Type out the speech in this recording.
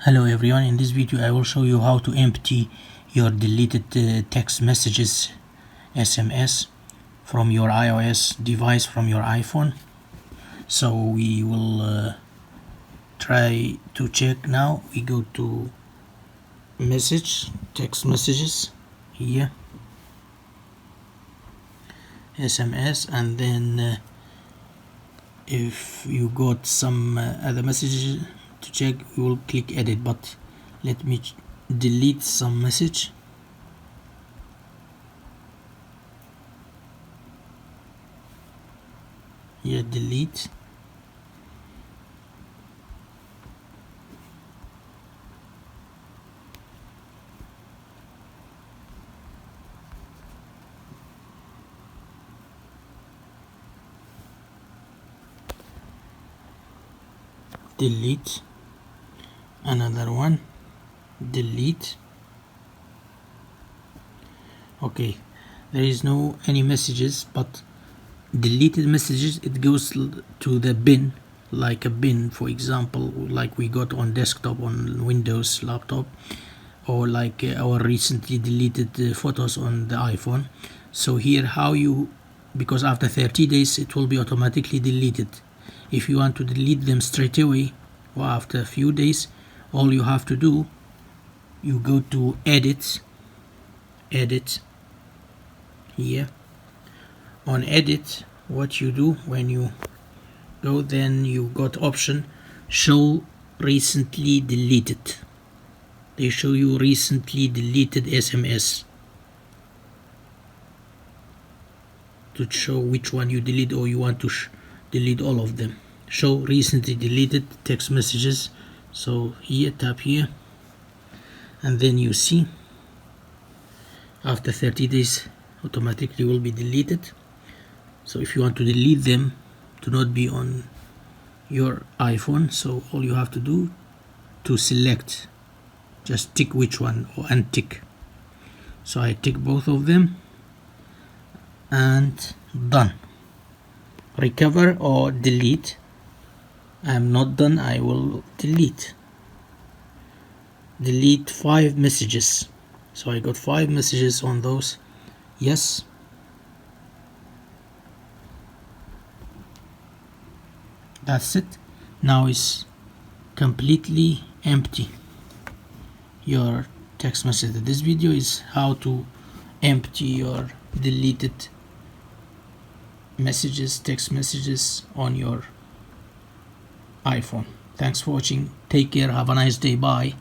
Hello everyone, in this video I will show you how to empty your deleted text messages SMS from your iOS device, from your iPhone. So we will try to check now. We go to text messages here, SMS, and then if you got some other messages to check, we will click edit, but let me delete some message. Here, delete. Delete. Another one, delete. Okay, there is no any messages, but deleted messages, it goes to the bin, like a bin, for example, like we got on desktop on Windows laptop, or like our recently deleted photos on the iPhone. So here how you, because after 30 days it will be automatically deleted. If you want to delete them straight away or after a few days, all you have to do, you go to edit here. On edit, what you do when you go, then you got option show recently deleted. They show you recently deleted SMS to show which one you delete, or you want to delete all of them. Show recently deleted text messages. So here, tap here, and then you see after 30 days automatically will be deleted. So if you want to delete them to not be on your iPhone, so all you have to do to select, just tick which one or untick. So I tick both of them and done. Recover or delete. I am not done, I will delete 5 messages. So I got 5 messages on those. Yes. That's it. Now it's completely empty, your text message. This video is how to empty your deleted messages, text messages on your iPhone. Thanks for watching. Take care. Have a nice day. Bye.